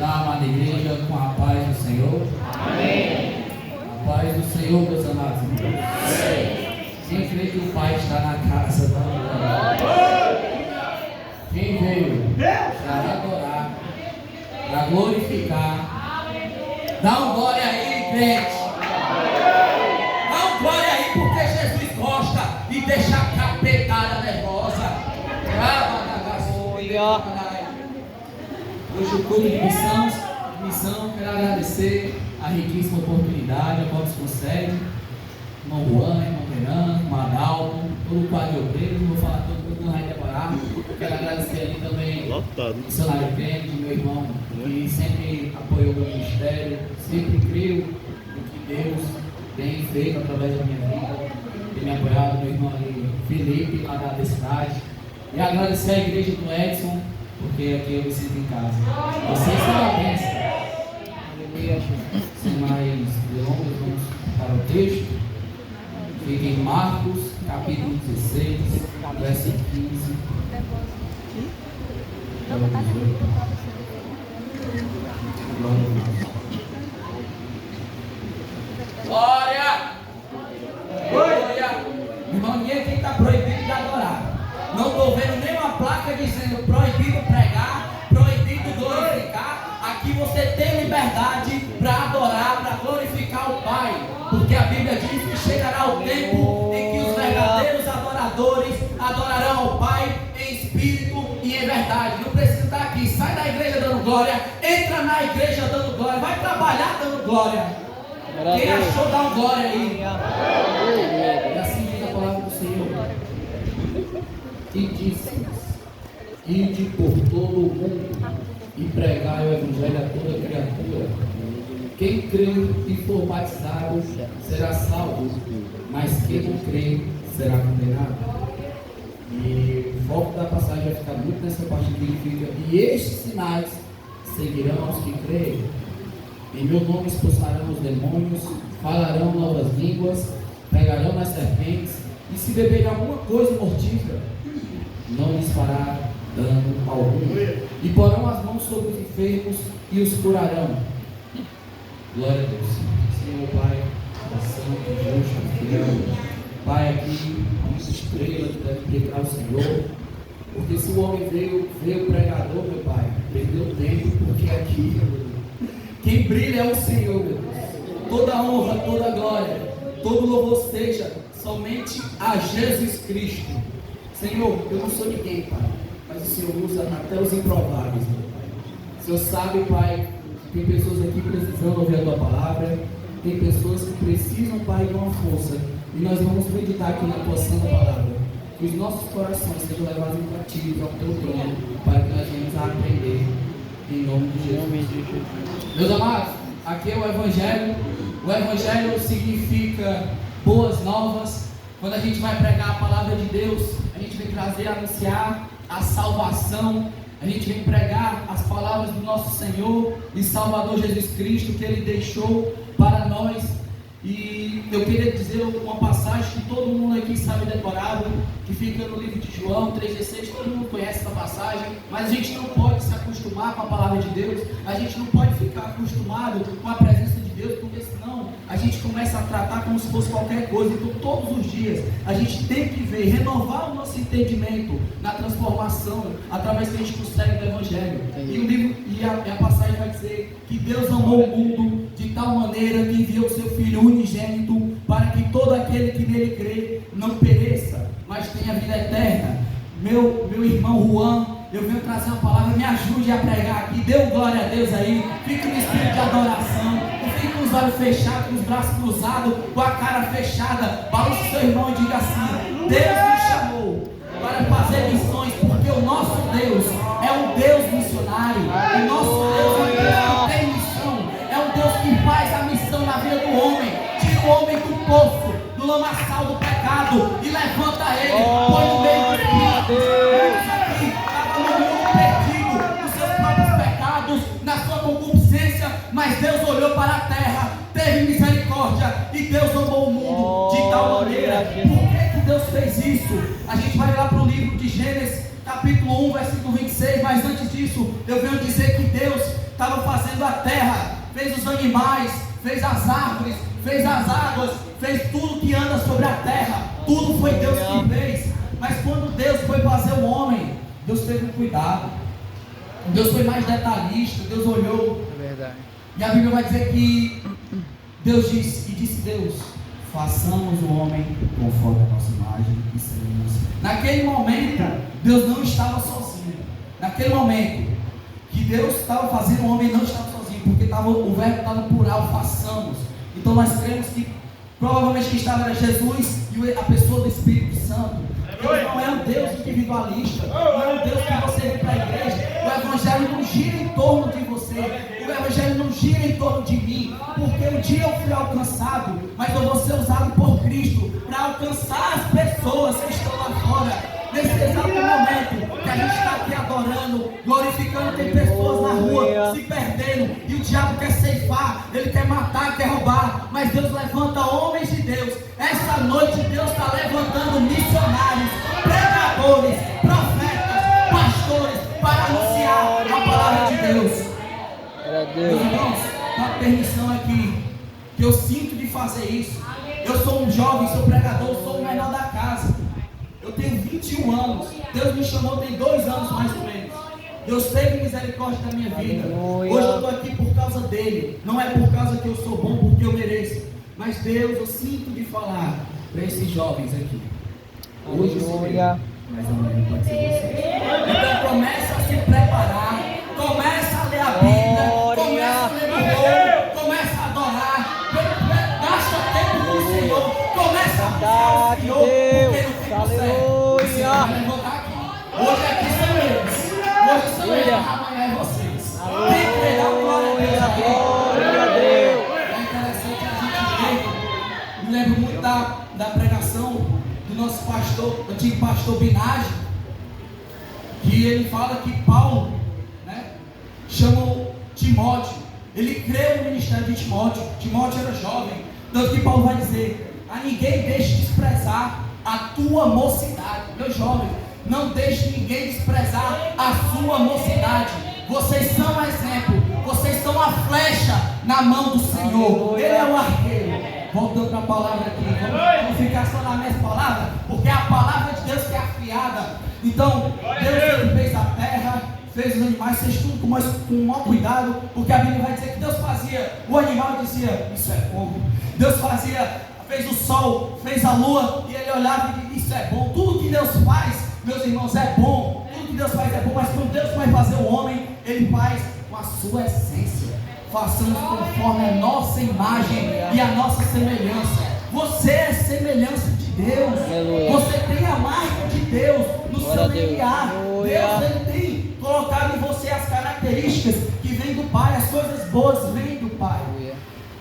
cumprimentar a amada igreja com a paz do Senhor. Amém. A paz do Senhor, meus amados irmãos. Quem crê que o Pai está na casa da glória? Quem veio para adorar, para glorificar? Dá um glória aí, crente. Dá um glória aí, porque Jesus gosta e deixa a capetada nervosa. Hoje o culto de missão, quero agradecer a riquíssima oportunidade, a qual nos concede. Irmão Juan, irmão Renan, irmão Adalto, todo o quadro obreiro, não vou falar todo mundo, não vai demorar. Quero agradecer ali também o missionário Kennedy, meu irmão, que sempre apoiou o meu ministério, sempre creu no que Deus tem feito através da minha vida, tem me apoiado, meu irmão ali, Felipe, lá da cidade. E agradecer a igreja do Edson, porque aqui eu me sinto em casa. Vocês são a bênção. Aleluia. Sem mais delongas, vamos para o texto. Fica em Marcos, capítulo 16, verso 15. Glória! Glória! Irmão, ninguém aqui está proibido de adorar. Não estou vendo nenhuma placa dizendo proibido pregar, proibido glorificar. Aqui você tem liberdade para adorar, para glorificar o Pai. Porque a Bíblia diz que chegará o tempo em que os verdadeiros adoradores adorarão ao Pai em espírito e em verdade. Não precisa estar aqui, sai da igreja dando glória, entra na igreja dando glória, vai trabalhar dando glória. Quem achou, dá um glória aí. E assim diz a palavra do Senhor. E disse: ide por todo o mundo e pregai o evangelho a toda criatura. Quem crê e for batizado será salvo, mas quem não crê será condenado. E o foco da passagem vai ficar muito nessa parte que fica: e estes sinais seguirão aos que creem. Em meu nome expulsarão os demônios, falarão novas línguas, pegarão nas serpentes, e se beberem alguma coisa mortífera, não lhes fará dano algum. E porão as mãos sobre os enfermos e os curarão. Glória a Deus. Senhor Pai, santo, justo, fiel. Pai, aqui, a nossa estrela que deve brilhar o Senhor. Porque se o homem veio pregador, meu Pai, perdeu tempo, porque aqui, quem brilha é o Senhor, meu Deus. Toda honra, toda glória, todo louvor seja somente a Jesus Cristo. Senhor, eu não sou ninguém, Pai, mas o Senhor usa até os improváveis, meu Pai. O Senhor sabe, Pai, tem pessoas aqui precisando ouvir a Tua palavra, tem pessoas que precisam, Pai, de uma força, e nós vamos meditar aqui na Tua santa palavra, que os nossos corações sejam levados cativos ao Teu trono, para que nós venhamos a aprender, em nome de Jesus. Meus amados, aqui é o Evangelho significa boas novas. Quando a gente vai pregar a palavra de Deus, a gente vem trazer, anunciar a salvação, a gente vem pregar as palavras do nosso Senhor e Salvador Jesus Cristo, que Ele deixou para nós. E eu queria dizer uma passagem que todo mundo aqui sabe decorado, que fica no livro de João 3,16, todo mundo conhece essa passagem, mas a gente não pode se acostumar com a palavra de Deus, a gente não pode ficar acostumado com a presença de Deus, porque senão a gente começa a tratar como se fosse qualquer coisa. Então todos os dias a gente tem que ver, renovar o nosso entendimento na transformação, através que a gente consegue do Evangelho. E o livro, a passagem vai dizer que Deus amou o mundo de tal maneira que enviou o seu Filho unigênito, para que todo aquele que nele crê não pereça, mas tenha vida eterna. Meu irmão Juan, eu venho trazer uma palavra, me ajude a pregar aqui, dê um glória a Deus aí, fique no espírito de adoração, não fique com os olhos fechados, com os braços cruzados, com a cara fechada. Balance seu irmão e diga assim: Deus me chamou para fazer missões, porque o nosso Deus é um Deus missionário, o nosso Deus é um Deus que tem missão, é um Deus que faz a missão na vida do homem, tira o homem do poço, do lamaçal do pecado e levanta ele, põe no meio do espírito. Estava no mundo perdido, nos seus próprios pecados, na sua concupiscência, mas Deus olhou para a terra, teve misericórdia e Deus amou o mundo de tal maneira. Por que Deus fez isso? A gente vai lá para o livro de Gênesis, capítulo 1, versículo 26, mas antes disso, eu venho dizer que Deus estava fazendo a terra, fez os animais, fez as árvores, fez as águas, fez tudo que anda sobre a terra. Tudo foi Deus que fez. Mas quando Deus foi fazer o homem, Deus teve cuidado. Deus foi mais detalhista. Deus olhou. É verdade. E a Bíblia vai dizer que Deus disse, e disse Deus: façamos o homem conforme a nossa imagem e semelhança. Naquele momento, Deus não estava sozinho. Naquele momento que Deus estava fazendo, o homem não estava sozinho, porque o verbo estava plural, façamos. Então nós cremos que provavelmente que estava era Jesus e a pessoa do Espírito Santo. Deus não é um Deus individualista, não é um Deus que você vem para a igreja. O Evangelho não gira em torno de você, o Evangelho não gira em torno de mim, porque um dia eu fui alcançado, mas eu vou ser usado por Cristo para alcançar as pessoas que estão lá fora. Nesse exato momento que a gente está aqui adorando, glorificando, tem pessoas na rua se perdendo, e o diabo quer ceifar, ele quer matar, quer roubar, mas Deus levanta homens de Deus. Essa noite Deus está levantando missionários, pregadores, profetas, pastores, para anunciar a palavra de Deus. Meus irmãos, dá permissão aqui, que eu sinto de fazer isso. Eu sou um jovem, sou pregador, sou o menor da casa. Eu tenho 21 anos. Deus me chamou tem 2 anos mais ou menos. Deus teve misericórdia da minha vida. Hoje eu estou aqui por causa dele. Não é por causa que eu sou bom, porque eu mereço. Mas Deus, eu sinto de falar para esses jovens aqui. Hoje eu sou mas amanhã pode ser você. Então começa a se preparar. Começa a ler a Bíblia. Começa a ler o louvor. Começa a adorar. Gasta tempo com o Senhor. Começa a buscar o Senhor. Aleluia! Hoje aqui são eles. Hoje são eles. Amanhã é vocês. Tem que dar glória a Deus. É interessante a gente ver. Me lembro muito da pregação do nosso pastor, antigo pastor Binage, que ele fala que Paulo, né, chamou Timóteo. Ele creu no ministério de Timóteo. Timóteo era jovem. Tanto que Paulo vai dizer: a ninguém deixe desprezar a tua mocidade. Meu jovem, não deixe ninguém desprezar a sua mocidade. Vocês são exemplo, vocês são a flecha na mão do Senhor. Ele é o arqueiro. Voltando para a palavra aqui, vamos ficar só na mesma palavra, porque é a palavra de Deus que é afiada. Então Deus, ele fez a terra, fez os animais, fez tudo com o maior cuidado, porque a Bíblia vai dizer que Deus fazia o animal e dizia: isso é fogo. Deus fez o sol, fez a lua, e ele olhava e disse: isso é bom. Tudo que Deus faz, meus irmãos, é bom. Tudo que Deus faz é bom, mas quando Deus vai fazer o homem, ele faz com a sua essência. Façamos conforme a nossa imagem e a nossa semelhança. Você é semelhança de Deus. Aleluia. Você tem a marca de Deus no seu DNA. Deus, ele tem colocado em você as características que vêm do Pai. As coisas boas vêm do Pai.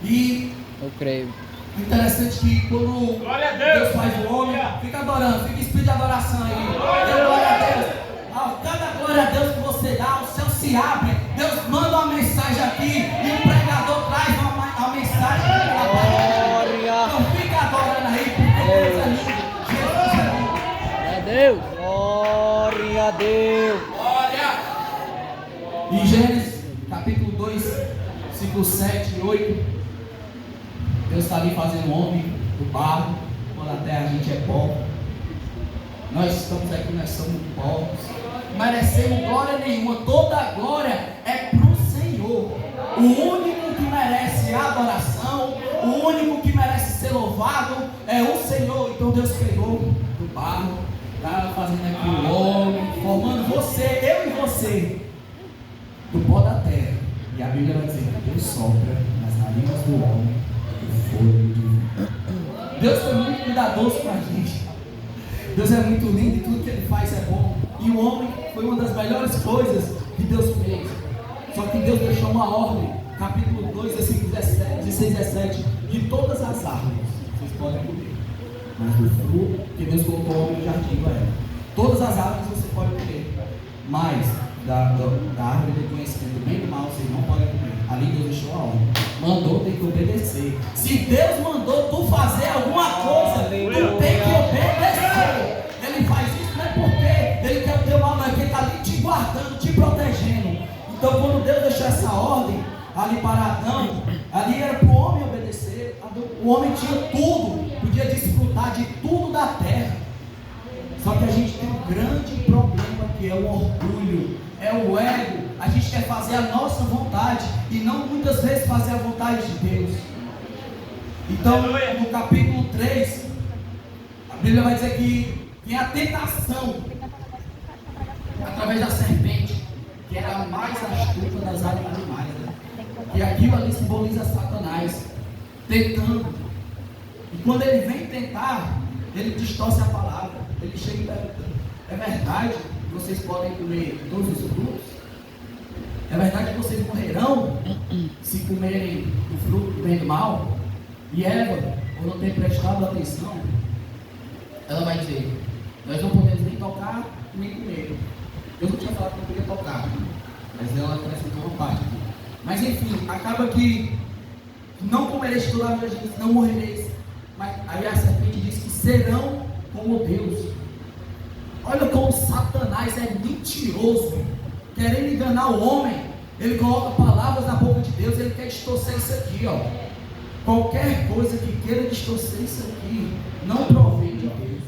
E eu creio. Interessante que quando Deus faz o homem, fica adorando, fica espírito de adoração aí. Dê glória a Deus. Cada glória a Deus que você dá, o céu se abre. Deus manda uma mensagem aqui e o pregador traz uma mensagem. Então fica adorando aí, porque Deus é lindo. Jesus é lindo. Glória a Deus. Glória a Deus. Glória. Em Gênesis capítulo 2, versículos 7 e 8. Deus está ali fazendo o homem do barro, quando a terra a gente é pó. Nós estamos aqui, nós somos povos, merecemos glória nenhuma. Toda a glória é para o Senhor. O único que merece adoração, o único que merece ser louvado é o Senhor. Então Deus pegou do barro, está fazendo aqui o homem, formando você, eu e você, do pó da terra. E a Bíblia vai dizer que Deus sopra nas narinas do homem o fôlego divino. Deus foi muito cuidadoso com a gente. Deus é muito lindo e tudo que Ele faz é bom. E o homem foi uma das melhores coisas que Deus fez. Só que Deus deixou uma ordem, capítulo 2, versículo 16 e 17: de todas as árvores vocês podem comer, mas do fruto que Deus colocou o homem no jardim do Éden, todas as árvores você pode comer, mas da árvore do conhecimento do bem e do mal vocês não podem comer. Ali Deus deixou a ordem, mandou, tem que obedecer. Se Deus mandou tu fazer alguma coisa, tu tem que obedecer. Ele faz isso não é porque Ele quer o teu mal, não é porque Ele está ali te guardando, te protegendo. Então, quando Deus deixou essa ordem ali para Adão, ali era para o homem obedecer. O homem tinha tudo, podia desfrutar de tudo da terra. Só que a gente tem um grande problema, que é o orgulho, é o ego. A gente quer fazer a nossa vontade e não muitas vezes fazer a vontade de Deus. Então, no capítulo 3, a Bíblia vai dizer que tem a tentação através da serpente, que era a mais astuta das animais, né? E aquilo ali simboliza Satanás tentando. E quando ele vem tentar, ele distorce a palavra. Ele chega e pergunta: é verdade que vocês podem comer todos os frutos? É verdade que vocês morrerão se comerem o fruto do bem e do mal? E Eva, por não ter prestado atenção, ela vai dizer: nós não podemos nem tocar nem comer. Eu não tinha falado que não podia tocar, mas ela acrescentou uma parte. Mas enfim, acaba que não comereis toda a árvore, não morrereis. Mas aí a serpente diz que serão como Deus. Olha como Satanás é mentiroso, querendo enganar o homem. Ele coloca palavras na boca de Deus, ele quer distorcer isso aqui, ó. Qualquer coisa que queira distorcer isso aqui, não provém de Deus.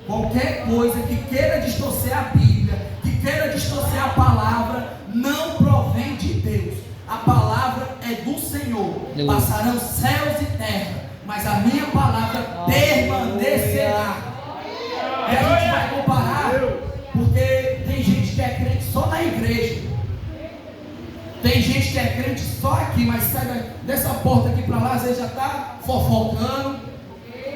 Qualquer coisa que queira distorcer a Bíblia, que queira distorcer a palavra, não provém de Deus. A palavra é do Senhor. Passarão céus e terra, mas a minha palavra permanecerá. E a gente vai comparar, porque tem gente que é crente só na igreja. Tem gente que é crente só aqui, mas sai dessa porta aqui para lá, às vezes já está fofocando,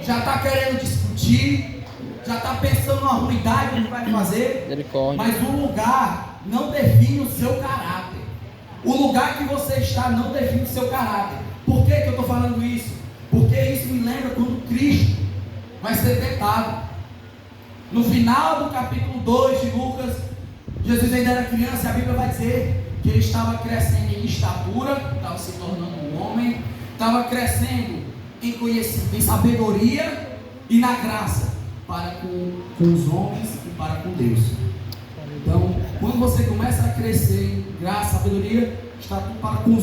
já está querendo discutir, já está pensando numa ruindade que vai fazer. Mas o lugar não define o seu caráter. O lugar que você está não define o seu caráter. Por que eu estou falando isso? Porque isso me lembra quando Cristo vai ser tentado. No final do capítulo 2 de Lucas, Jesus ainda era criança, e a Bíblia vai dizer que ele estava crescendo em estatura, estava se tornando um homem, estava crescendo em conhecimento, em sabedoria e na graça para com os homens e para com Deus. Então, quando você começa a crescer em graça, sabedoria, estatura para com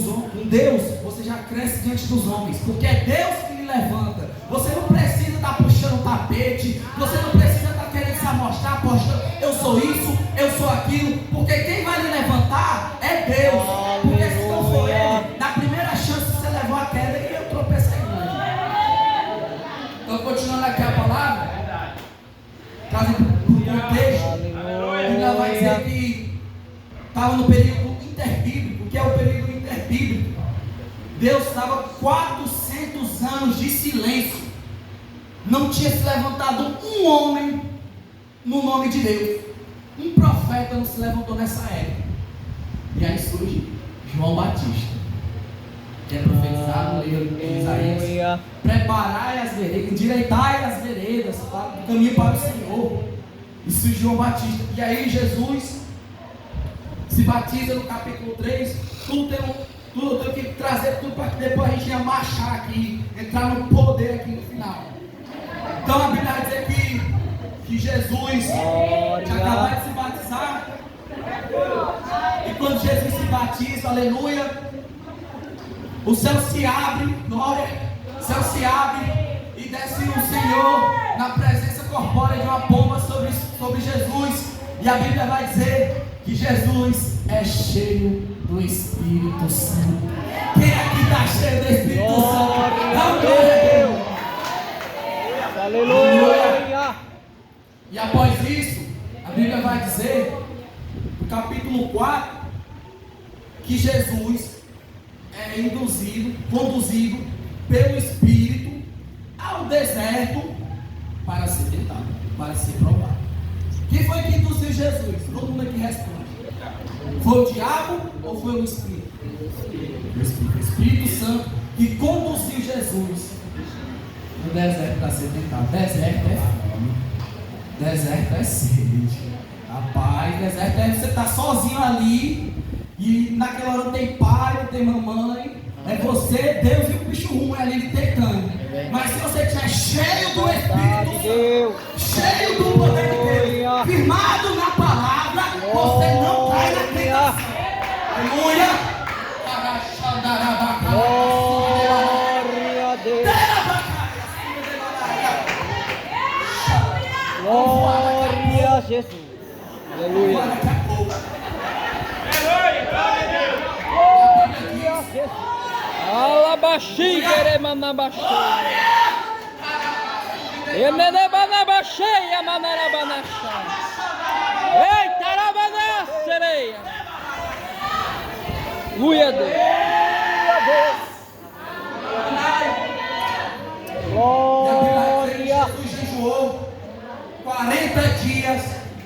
Deus, você já cresce diante dos homens, porque é Deus que lhe levanta. Você não precisa estar puxando o tapete, você não precisa estar querendo se amostrar, postando, eu sou isso, eu sou aquilo, porque quem vai lhe levantar é Deus. Porque se não for Ele, na primeira chance você levou a queda e eu tropecei. Então, continuando aqui a palavra, trazendo para o contexto, ainda vai dizer que estava no período interbíblico. O que é o período interbíblico? Deus estava 400 anos de silêncio. Não tinha se levantado um homem no nome de Deus. Um profeta não se levantou nessa época. E aí surge João Batista, que é profetizado no livro de Isaías: preparai as veredas, endireitai as veredas, o caminho para o Senhor. E surge João Batista. E aí Jesus se batiza no capítulo 3. Tudo eu tenho que trazer tudo para que depois a gente ia marchar aqui, entrar no poder aqui no final. Então a Bíblia vai dizer que Jesus tinha acabado de se batizar. E quando Jesus se batiza, aleluia, o céu se abre, glória, o céu se abre e desce o Senhor na presença corpórea de uma pomba sobre Jesus. E a Bíblia vai dizer que Jesus é cheio do Espírito Santo. Quem aqui está cheio do Espírito Santo? Dá glória a Deus. Aleluia. E após isso, a Bíblia vai dizer, no capítulo 4, que Jesus é conduzido pelo Espírito ao deserto para ser tentado, para ser provado. Quem foi que induziu Jesus? Todo mundo aqui responde. Foi o diabo ou foi o Espírito? O Espírito Santo que conduziu Jesus no deserto para ser tentado. Deserto é fome, deserto é sede. Rapaz, deserto é você estar sozinho ali e naquela hora não tem pai, não tem mamãe. É você, Deus e o bicho ruim ali lhe tentando. Mas se você estiver cheio do Espírito Santo, cheio do poder de Deus, firmado na palavra, você não cai na tentação. Aleluia. Agora, daqui a pouco. Alabaxi, queremanabaxi. Emenebanabaxeia, manarabanachá. Eita, arabaná, sereia. Glória a Deus. Glória. Jesus jejuou 40 dias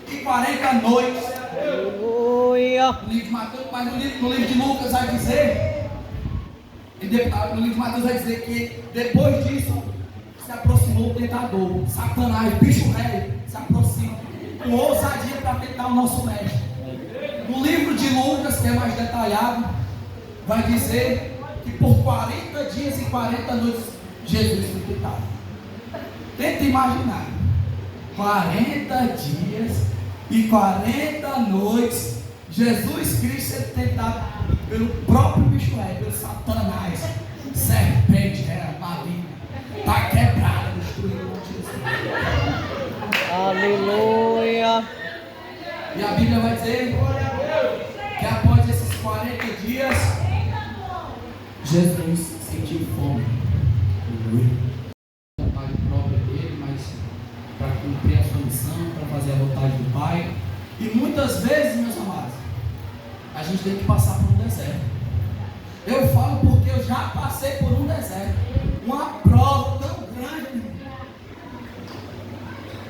e 40 noites. Aleluia. No livro de Mateus, mas no livro de Lucas vai dizer, no livro de Mateus vai dizer que depois disso se aproximou o tentador, Satanás, bicho velho, se aproxima com ousadia para tentar o nosso mestre. No livro de Lucas, que é mais detalhado, vai dizer que por 40 dias e 40 noites Jesus foi tentado. Tenta imaginar, 40 dias e 40 noites Jesus Cristo sendo tentado pelo próprio bicho velho, pelo Satanás, serpente, maligna, está quebrada, destruída por Jesus. Aleluia. E a Bíblia vai dizer que após esses 40 dias, Jesus sentiu fome. A vontade própria dele, mas para cumprir a sua missão, para fazer a vontade do Pai. E muitas vezes, meus amados, a gente tem que passar por um deserto. Eu falo porque eu já passei por um deserto, uma prova tão grande.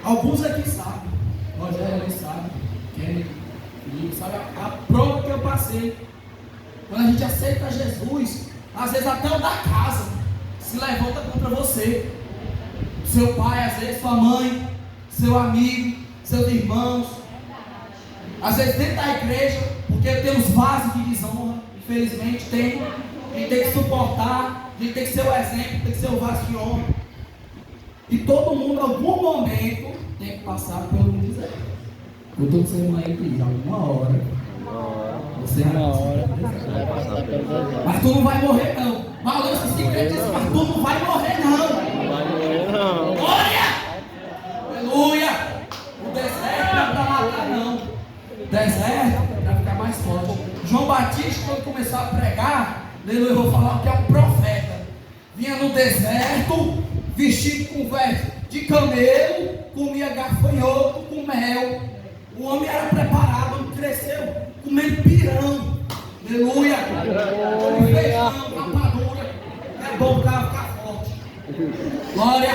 Alguns aqui sabem, Rogério ali sabe, Kenny, Felipe sabe a prova que eu passei. Quando a gente aceita Jesus, às vezes até o da casa se levanta contra você. Seu pai, às vezes sua mãe, seu amigo, seus irmãos. Às vezes dentro da igreja, porque tem os vasos de desonra, infelizmente tem. A gente tem que suportar, a gente tem que ser o exemplo, tem que ser o vaso de honra. E todo mundo, em algum momento, tem que passar pelo deserto. Eu estou com seu mãe diz, alguma hora. Você vai passar pelo deserto. Mas tu não vai morrer não. Balança esse crente diz, mas tu não vai morrer não. Não vai morrer não. Glória! Aleluia! O deserto não é para matar não. O deserto é para ficar mais forte. João Batista, quando começou a pregar, aleluia, eu vou falar que é um profeta. Vinha no deserto, vestido com veste de camelo, comia gafanhoto com mel. O homem era preparado, o homem cresceu comendo pirão. Aleluia! Feijão, rapadura. É bom o cara ficar forte. Glória!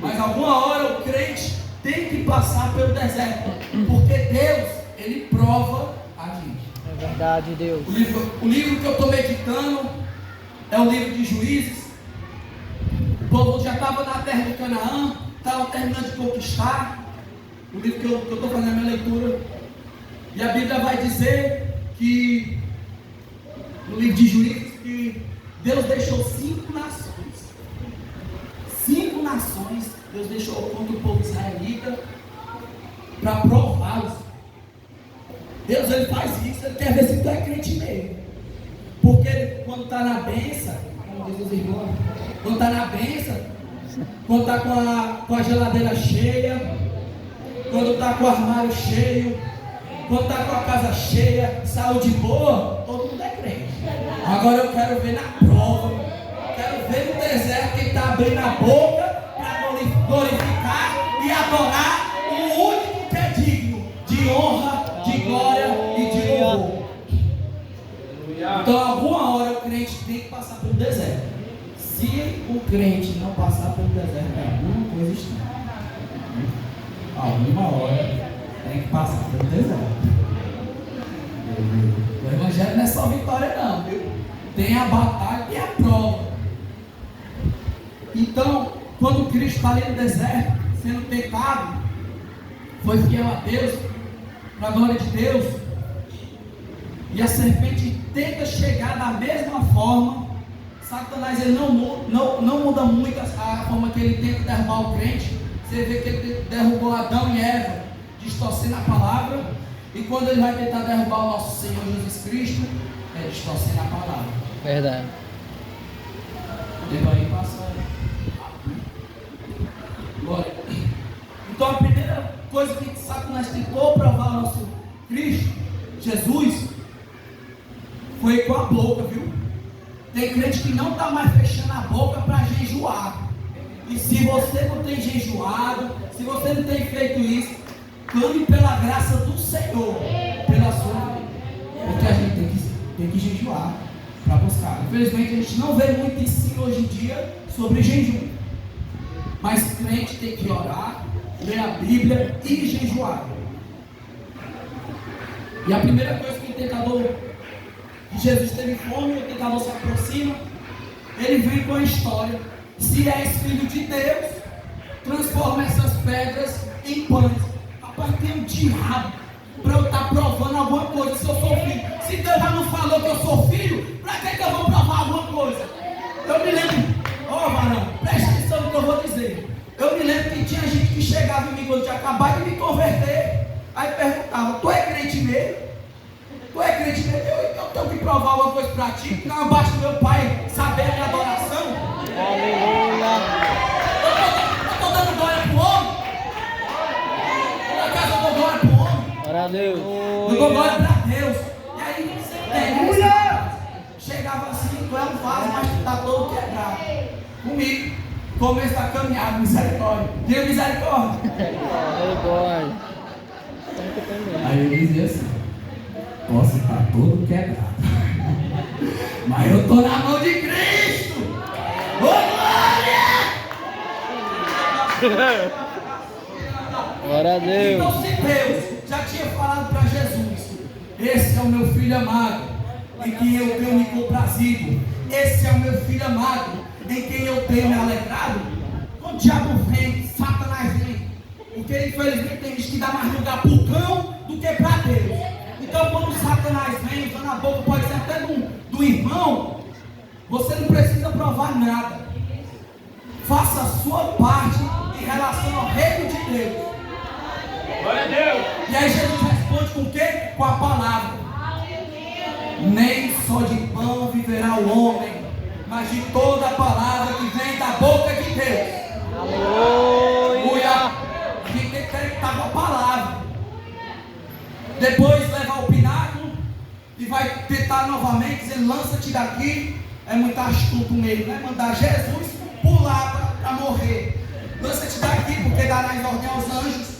Mas alguma hora o crente tem que passar pelo deserto, porque Deus, Ele prova a gente. É verdade, Deus. O livro que eu estou meditando é o livro de Juízes. O povo já estava na terra de Canaã, estava terminando de conquistar. O livro que eu estou fazendo a minha leitura. E a Bíblia vai dizer que, no livro de Juízes, que Deus deixou 5 nações. 5 nações Deus deixou contra o povo israelita para prová-los. Deus, Ele faz isso, Ele quer ver se tu é crente mesmo. Porque ele, quando está na bênção, como diz os irmãos, quando está na bênção, quando está com a geladeira cheia, quando está com o armário cheio, quando está com a casa cheia, saúde boa, todo mundo é crente. Agora eu quero ver na prova, quero ver no deserto quem está abrindo a boca para glorificar e adorar o único que é digno de honra, de glória e de louvor. Então, alguma hora o crente tem que passar pelo deserto. Se o crente não passar pelo deserto, é alguma coisa estranha. Alguma hora tem que passar pelo deserto. O evangelho não é só vitória não, viu? Tem a batalha e a prova. Então, quando Cristo está ali no deserto, sendo tentado, foi fiel a Deus, para a glória de Deus, e a serpente tenta chegar da mesma forma. Satanás ele não muda muito a forma que ele tenta derrubar o crente. Você vê que ele derrubou Adão e Eva, distorcendo a palavra. E quando ele vai tentar derrubar o nosso Senhor Jesus Cristo, é distorcendo a palavra. Verdade. Ele vai passar. Glória. Então a primeira coisa que Satanás tentou provar o nosso Cristo, Jesus, foi com a boca, viu? Tem crente que não está mais fechando a boca para jejuar. E se você não tem jejuado, se você não tem feito isso, clame pela graça do Senhor, pela sua vida. Porque a gente tem que jejuar para buscar. Infelizmente a gente não vê muito ensino hoje em dia sobre jejum. Mas crente tem que orar, ler a Bíblia e jejuar. E a primeira coisa que o tentador, que Jesus teve fome, o tentador se aproxima, ele vem com a história: se és filho de Deus, transforma essas pedras em pães. Rapaz, tem um diabo para eu estar provando alguma coisa se eu sou filho. Se Deus já não falou que eu sou filho, para que eu vou provar alguma coisa? Eu me lembro, varão, preste atenção no que eu vou dizer. Eu me lembro que tinha gente que chegava em mim quando tinha acabado de me converter, aí perguntava: tu é crente mesmo? Tu é crente mesmo? Eu tenho que provar alguma coisa para ti, não basta meu pai saber a minha adoração. Aleluia. Eu estou dando glória para o homem? Na casa eu dou glória para o homem? Glória a Deus. Eu dou glória para Deus. E aí você chegava assim: tu é um vaso, mas tu está todo quebrado. Comigo, começo da caminhada, misericórdia. Diga misericórdia. Misericórdia. Aí ele dizia assim: posso estar todo quebrado, mas eu estou na mão de Cristo. Ô glória! Glória a Deus. Então, se Deus já tinha falado para Jesus: esse é o meu filho amado, em quem eu tenho me comprazido, esse é o meu filho amado, em quem eu tenho me alegrado, quando o diabo vem, Satanás vem, porque infelizmente tem gente que dá mais lugar para o cão do que para Deus. Então, quando Satanás vem, usando a boca, pode ser até do irmão, você não precisa provar nada. Faça a sua parte em relação ao reino de Deus. Glória a Deus. E aí Jesus responde com o quê? Com a palavra. Nem só de pão viverá o homem, mas de toda a palavra que vem da boca de Deus. Aleluia. A gente tem que estar com a palavra. Depois leva ao pináculo e vai tentar novamente, dizendo: lança-te daqui. É muito astuto mesmo, né? Mandar Jesus pular para morrer. Lança-te daqui, porque darás ordem aos anjos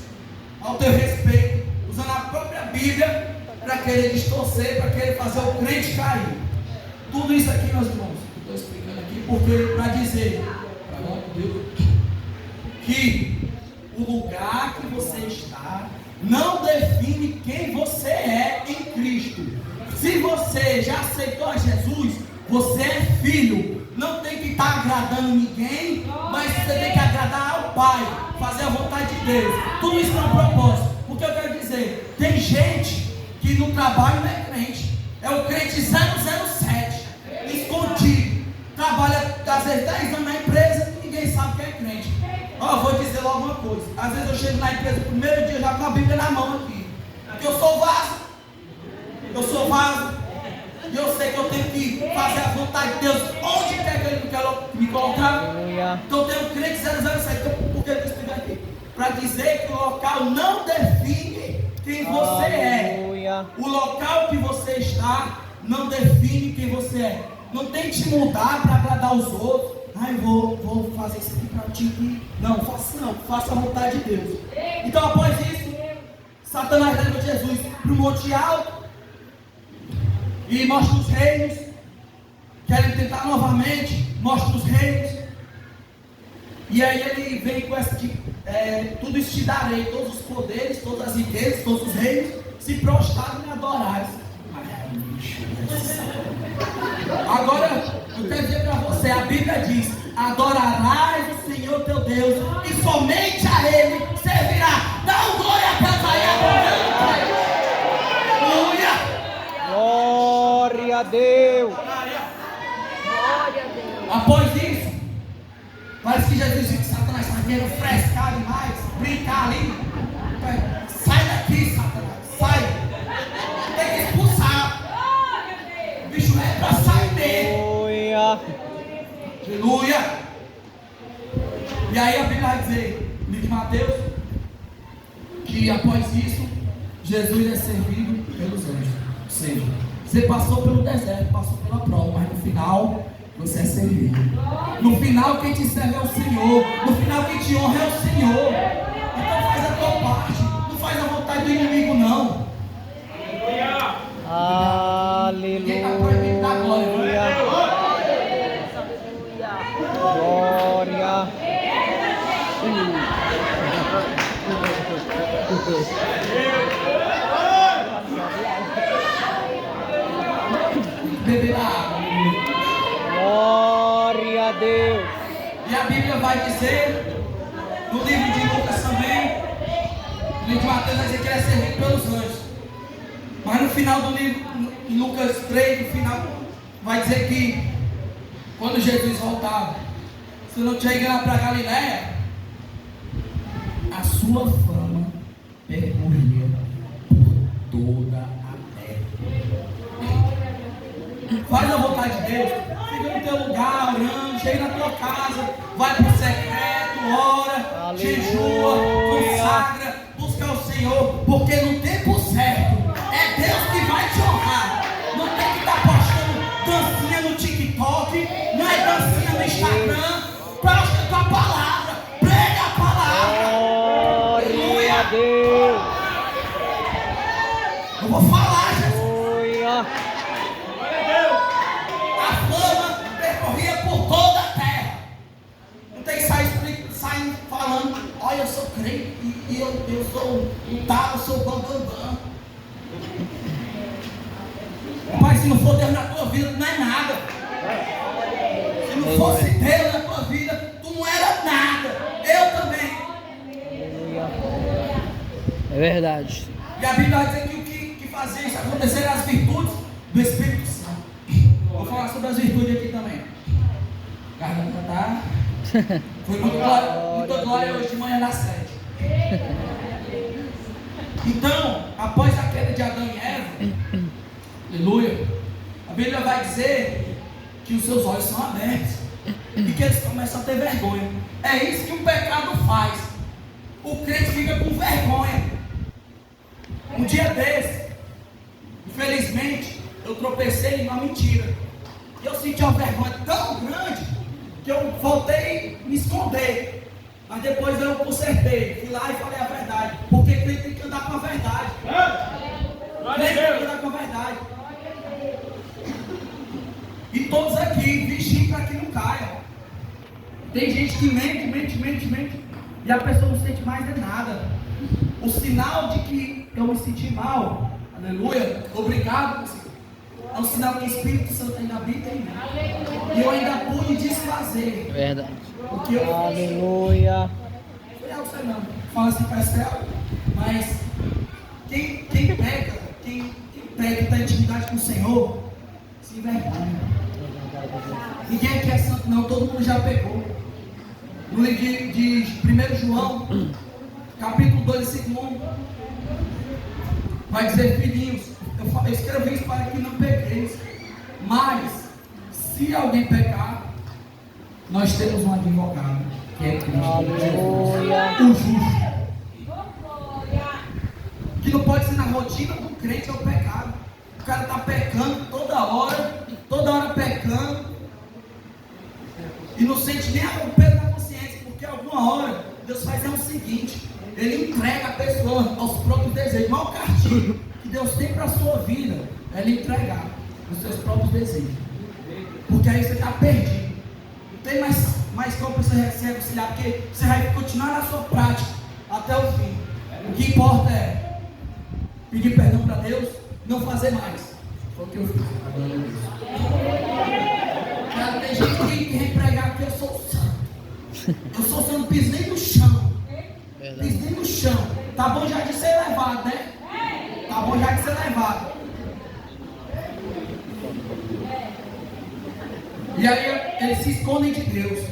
ao teu respeito, usando a própria Bíblia para querer distorcer, para querer fazer o crente cair. Tudo isso aqui, meus irmãos, estou explicando aqui porque para dizer para Deus que o lugar que você está não define quem você é em Cristo. Se você já aceitou a Jesus, você é filho. Não tem que estar agradando ninguém, mas você tem que agradar ao Pai, fazer a vontade de Deus. Tudo isso é um propósito. O que eu quero dizer? Tem gente que no trabalho não é crente, é o crente 007, escondido, trabalha às vezes 10 anos na empresa e ninguém sabe que é crente. Eu vou dizer logo uma coisa: às vezes eu chego na empresa no primeiro dia já com a Bíblia na mão aqui, porque eu sou vaso, e eu sei que eu tenho que fazer a vontade de Deus onde quer que Ele quer me colocar. Então eu tenho um crente 007. Então, por que eu estou explicando aqui? Para dizer que o local não define quem você é. O local que você está não define quem você é. Não tente mudar para agradar os outros. Eu vou fazer isso aqui para ti. Não, faça a vontade de Deus. Então, após isso, Satanás leva Jesus para o Monte Alto e mostra os reinos. Querem tentar novamente, mostra os reinos. E aí ele vem com essa tudo isso te darei, todos os poderes, todas as riquezas, todos os reinos, se prostraram e adorares. Agora, eu quero dizer para você, a Bíblia diz: adorarás o Senhor teu Deus, e somente a Ele servirá. Dá um glória a Deus aí, aleluia. Glória a Deus. Após isso, parece que Jesus disse que Satanás está querendo frescar demais, brincar ali. Sai daqui, Satanás, sai. Tem que expulsar. O bicho é para sair dele. Aleluia. E aí a Bíblia vai dizer, livro de Mateus, que E após isso, Jesus é servido pelos anjos. Ou seja, você passou pelo deserto, passou pela prova, mas no final você é servido. No final quem te serve é o Senhor. No final quem te honra é o Senhor. Então faz a tua parte. Não faz a vontade do inimigo, não. Quem está proibido da glória? Glória. Beber a água. Glória a Deus. E a Bíblia vai dizer, no livro de Lucas também, no livro de Mateus vai dizer que ele é servido pelos anjos. Mas no final do livro, em Lucas 3, no final, vai dizer que quando Jesus voltava, se não tinha ido lá para Galiléia, a sua fama percorria por toda a terra. Faz a vontade de Deus, fica no teu lugar orando, chega na tua casa, vai para o secreto, ora, jejua, consagra, busca o Senhor, porque no tempo certo é Deus que vai te honrar. Não tem que estar postando dancinha no TikTok, não é dancinha no Instagram. Posta a tua palavra, prega a palavra. Glória a Deus. Eu vou falar, Jesus. Glória. A fama percorria por toda a terra. Não tem que sair falando, olha, eu sou crente e eu sou um tal, eu sou bambambam. Mas se não for Deus na tua vida, tu não é nada. Se não fosse Deus na tua vida, tu não era nada. Eu também. É verdade. E a Bíblia vai dizer que o que fazia isso acontecer eram as virtudes do Espírito Santo. Vou falar sobre as virtudes aqui também. Garganta tá. Foi muita glória hoje de manhã na 7. Então, após a queda de Adão e Eva, aleluia, a Bíblia vai dizer que os seus olhos são abertos e que eles começam a ter vergonha. É isso que o pecado faz. O crente fica com vergonha. Um dia desse, infelizmente, eu tropecei em uma mentira. E eu senti uma vergonha tão grande que eu voltei a me esconder. Mas depois eu consertei, fui lá e falei a verdade. Porque crente tem que andar com a verdade. Crente tem que andar com a verdade. E todos aqui, vigiem para que não caia. Tem gente que mente. E a pessoa não sente mais de nada. O sinal de que eu me senti mal, aleluia, obrigado, Senhor, é um sinal que o Espírito Santo ainda habita em mim. E eu ainda pude desfazer. Verdade. O que eu Aleluia. fiz. Eu sei não, fala assim, parece real. Mas quem peca, quem está em intimidade com o Senhor, se envergonha. Ninguém aqui é santo não, todo mundo já pecou. No livro de 1 João, capítulo 2, versículo 1, vai dizer, filhinhos, eu escrevi isso para que não pequeis, mas se alguém pecar, nós temos um advogado, que é Cristo Jesus, o justo, que não pode ser na rotina do crente, é o pecado. O cara está pecando toda hora pecando, e não sente nem o peso na consciência, porque alguma hora Deus faz o seguinte, Ele entrega a pessoa aos próprios desejos. Mal castigo que Deus tem para a sua vida é Ele entregar os seus próprios desejos, porque aí você está perdido, não tem mais como você se reconciliar, porque você vai continuar na sua prática até o fim. O que importa é pedir perdão para Deus, não fazer mais. Foi o que eu fiz. Cara, tem gente que vem pregar que eu sou santo. Eu sou santo, pisei no chão. Pisei no chão. Tá bom já de ser levado, né? Tá bom já de ser levado. E aí eles se escondem de Deus.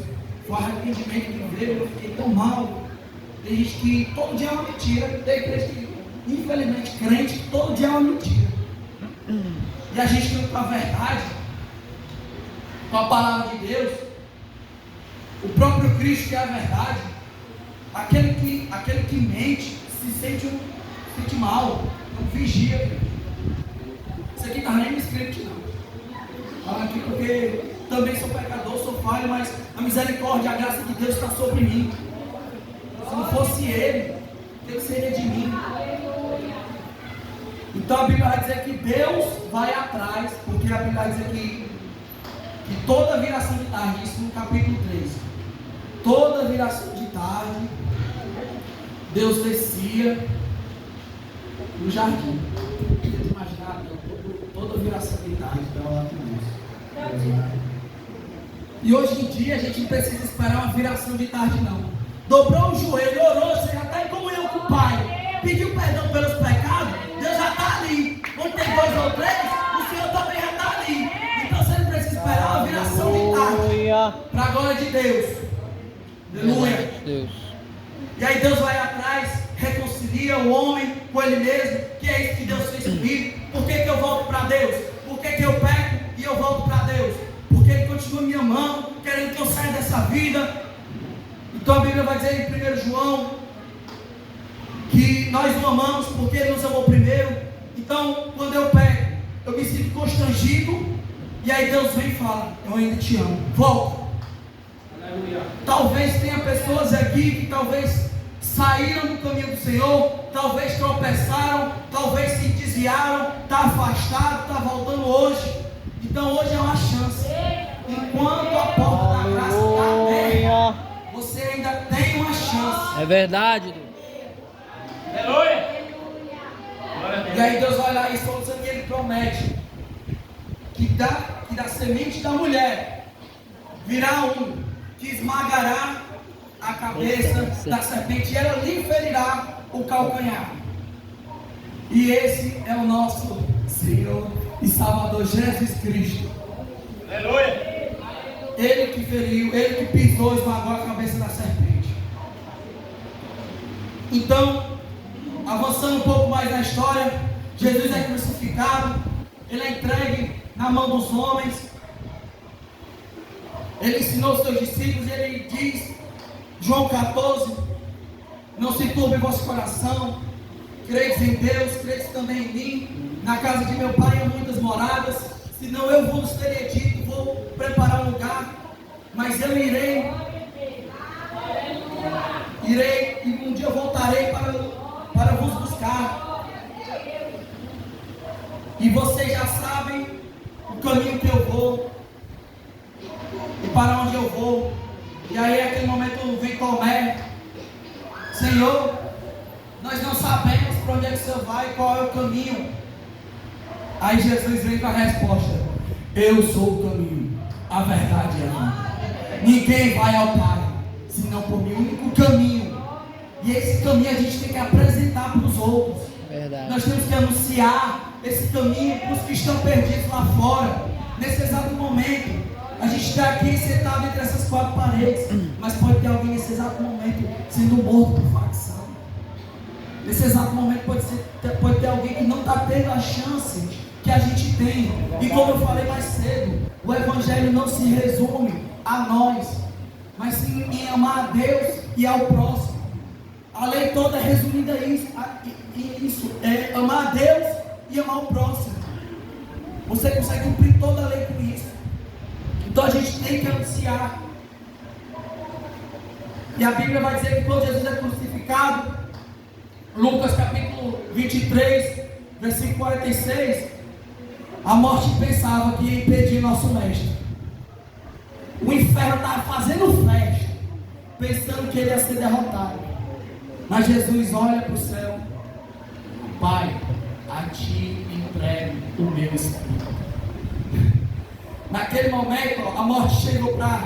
Foi arrependimento que veio, eu fiquei tão mal. Tem gente que todo dia é uma mentira. Tem crente que, infelizmente, crente, todo dia é uma mentira. E a gente tem com a verdade, com a palavra de Deus, o próprio Cristo que é a verdade, aquele que mente se sente mal. Então vigia, filho. Isso aqui não está nem no script, não. Fala aqui porque também sou pecador, sou falho, mas a misericórdia e a graça de Deus está sobre mim. Se não fosse Ele, o que seria de mim? Então a Bíblia vai dizer que Deus vai atrás, porque a Bíblia vai dizer que toda viração de tarde, isso no capítulo 3, toda viração de tarde, Deus descia no jardim. Você imaginar, toda viração de tarde, estava lá com Deus. E hoje em dia a gente não precisa esperar uma viração de tarde, não. Dobrou o joelho, orou, você já está em comunhão com o Pai, pediu perdão pelos pecados, Deus já está ali. Onde tem 2 ou 3, o Senhor também já está ali. Então você não precisa esperar uma viração de tarde para a glória de Deus. Aleluia. Deus. E aí Deus vai atrás, reconcilia o homem com ele mesmo, que é isso que Deus fez comigo. Por que eu volto para Deus? Por que eu peco e eu volto para Deus? Porque Ele continua me amando, querendo que eu saia dessa vida. Então a Bíblia vai dizer em 1 João que nós o amamos porque Ele nos amou primeiro. Então quando eu peco, eu me sinto constrangido, e aí Deus vem e fala: eu ainda te amo, volta. Talvez tenha pessoas aqui que talvez saíram do caminho do Senhor, talvez tropeçaram, talvez se desviaram, está afastado, está voltando hoje. Então hoje é uma chance. Enquanto a porta da graça está aberta, você ainda tem uma chance. É verdade, Deus. Aleluia. E aí Deus vai lá e soluciona, e Ele promete que da semente da mulher virá um que esmagará a cabeça da serpente, e ela lhe ferirá o calcanhar. E esse é o nosso Senhor e Salvador Jesus Cristo. Aleluia. Ele que feriu, Ele que pisou e esmagou a cabeça da serpente. Então, avançando um pouco mais na história, Jesus é crucificado, Ele é entregue na mão dos homens. Ele ensinou os seus discípulos, e Ele diz, João 14, não se turbe vosso coração, credes em Deus, credes também em mim. Na casa de meu Pai há muitas moradas, senão eu vos teria dito, vou preparar um lugar, mas eu irei e um dia eu voltarei para vos buscar. E vocês já sabem o caminho que eu vou e para onde eu vou. E aí naquele momento vem Tomé: Senhor, nós não sabemos para onde é que o Senhor vai, qual é o caminho. Aí Jesus vem com a resposta: eu sou o caminho, a verdade e a vida. Ninguém vai ao Pai senão por mim. O único caminho. E esse caminho a gente tem que apresentar para os outros. Verdade. Nós temos que anunciar esse caminho para os que estão perdidos lá fora. Nesse exato momento, a gente está aqui sentado entre essas 4 paredes, mas pode ter alguém nesse exato momento sendo morto por facção. Nesse exato momento pode ter alguém que não está tendo a chance que a gente tem. E como eu falei mais cedo, o Evangelho não se resume a nós, mas sim em amar a Deus e ao próximo. A lei toda é resumida isso, é amar a Deus e amar o próximo. Você consegue cumprir toda a lei com isso. Então a gente tem que anunciar. E a Bíblia vai dizer que quando Jesus é crucificado, Lucas capítulo 23, versículo 46, a morte pensava que ia impedir nosso mestre. O inferno estava fazendo festa, pensando que ele ia ser derrotado. Mas Jesus olha para o céu: Pai, a ti entrego o meu espírito. Naquele momento, a morte chegou para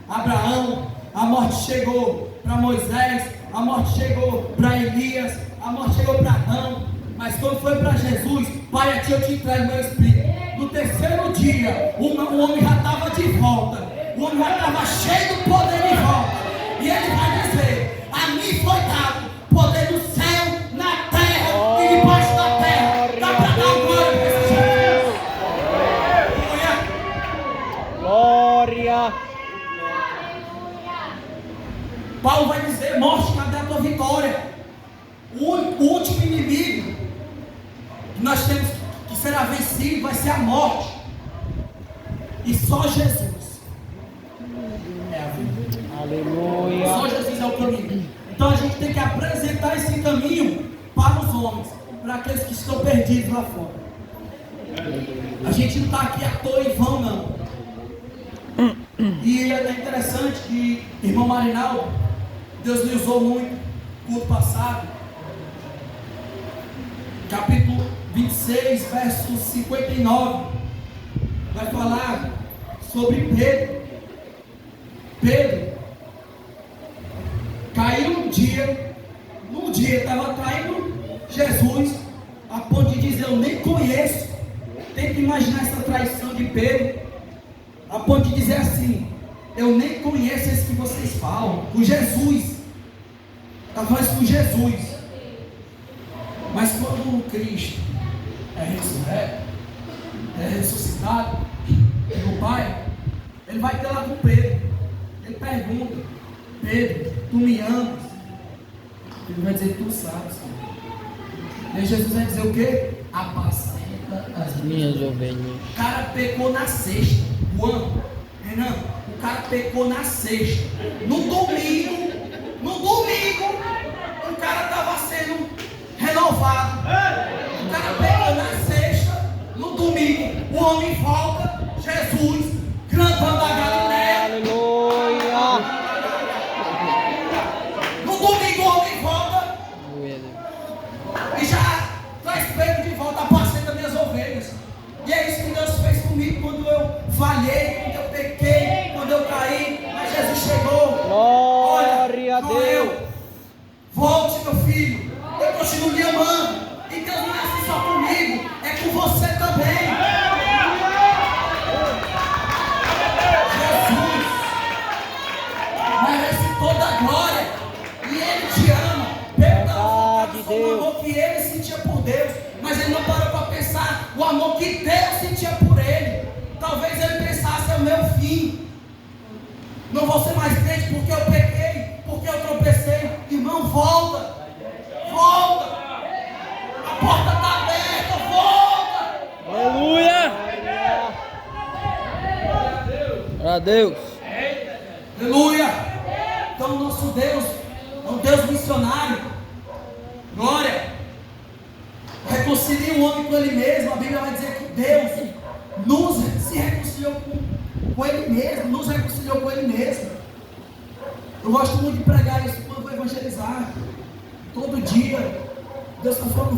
Abraão, a morte chegou para Moisés, a morte chegou para Elias, a morte chegou para Adão. Mas quando foi para Jesus: Pai, a ti eu te entrego o meu espírito. No terceiro dia, o homem já estava de volta, o homem já estava cheio do poder de volta. E ele vai dizer: a mim foi dado poder no céu, na terra e debaixo da terra. Dá para dar glória para esse Jesus. Glória. Paulo vai dizer: morte, cadê a tua vitória? O único vencido vai ser a morte. E só Jesus é a vida. Aleluia. Só Jesus é o caminho. Então a gente tem que apresentar esse caminho para os homens, para aqueles que estão perdidos lá fora. A gente não está aqui à toa em vão, não. E é interessante que, irmão Marinaldo, Deus me usou muito no culto passado. Capítulo 26, verso 59. Vai falar sobre Pedro. Pedro caiu num dia estava traindo Jesus, a ponto de dizer: eu nem conheço. Tem que imaginar essa traição de Pedro, a ponto de dizer assim: eu nem conheço esse que vocês falam, com Jesus. Está falando isso com Jesus. Mas quando o Cristo é ressuscitado no Pai, ele vai ter lá com Pedro. Ele pergunta: Pedro, tu me amas? Ele vai dizer: tu sabes. E aí Jesus vai dizer o quê? Apacenta as minhas ovelhas. O cara pecou na sexta. Renan, o cara pecou na sexta. No domingo, o cara estava sendo renovado. O cara pecou na sexta. No domingo, o homem volta. Jesus, grandão da Galileia. Aleluia. No domingo, o homem volta. E já traz Pedro de volta, apacenta minhas ovelhas. E é isso que Deus fez comigo quando eu falhei, quando eu pequei, quando eu caí. Mas Jesus chegou. Glória a Olha, Deus. volte, meu filho. Eu continuo lhe amando. E Deus não é assim só comigo, é com você também. Jesus merece toda a glória. E Ele te ama. Verdade, Foi o amor que ele sentia por Deus, mas ele não parou para pensar o amor que Deus sentia por ele. Talvez ele pensasse: é o meu fim, não vou ser mais crente porque eu pequei, porque eu tropecei. Irmão, volta, a porta está aberta, volta. Aleluia. Glória a Deus. Aleluia. Então nosso Deus é um Deus missionário. Glória. Reconcilia o homem com ele mesmo. A Bíblia vai dizer que Deus se reconciliou com ele mesmo, nos reconciliou com ele mesmo. Eu gosto muito de pregar isso quando vou evangelizar. Todo dia Deus está falando: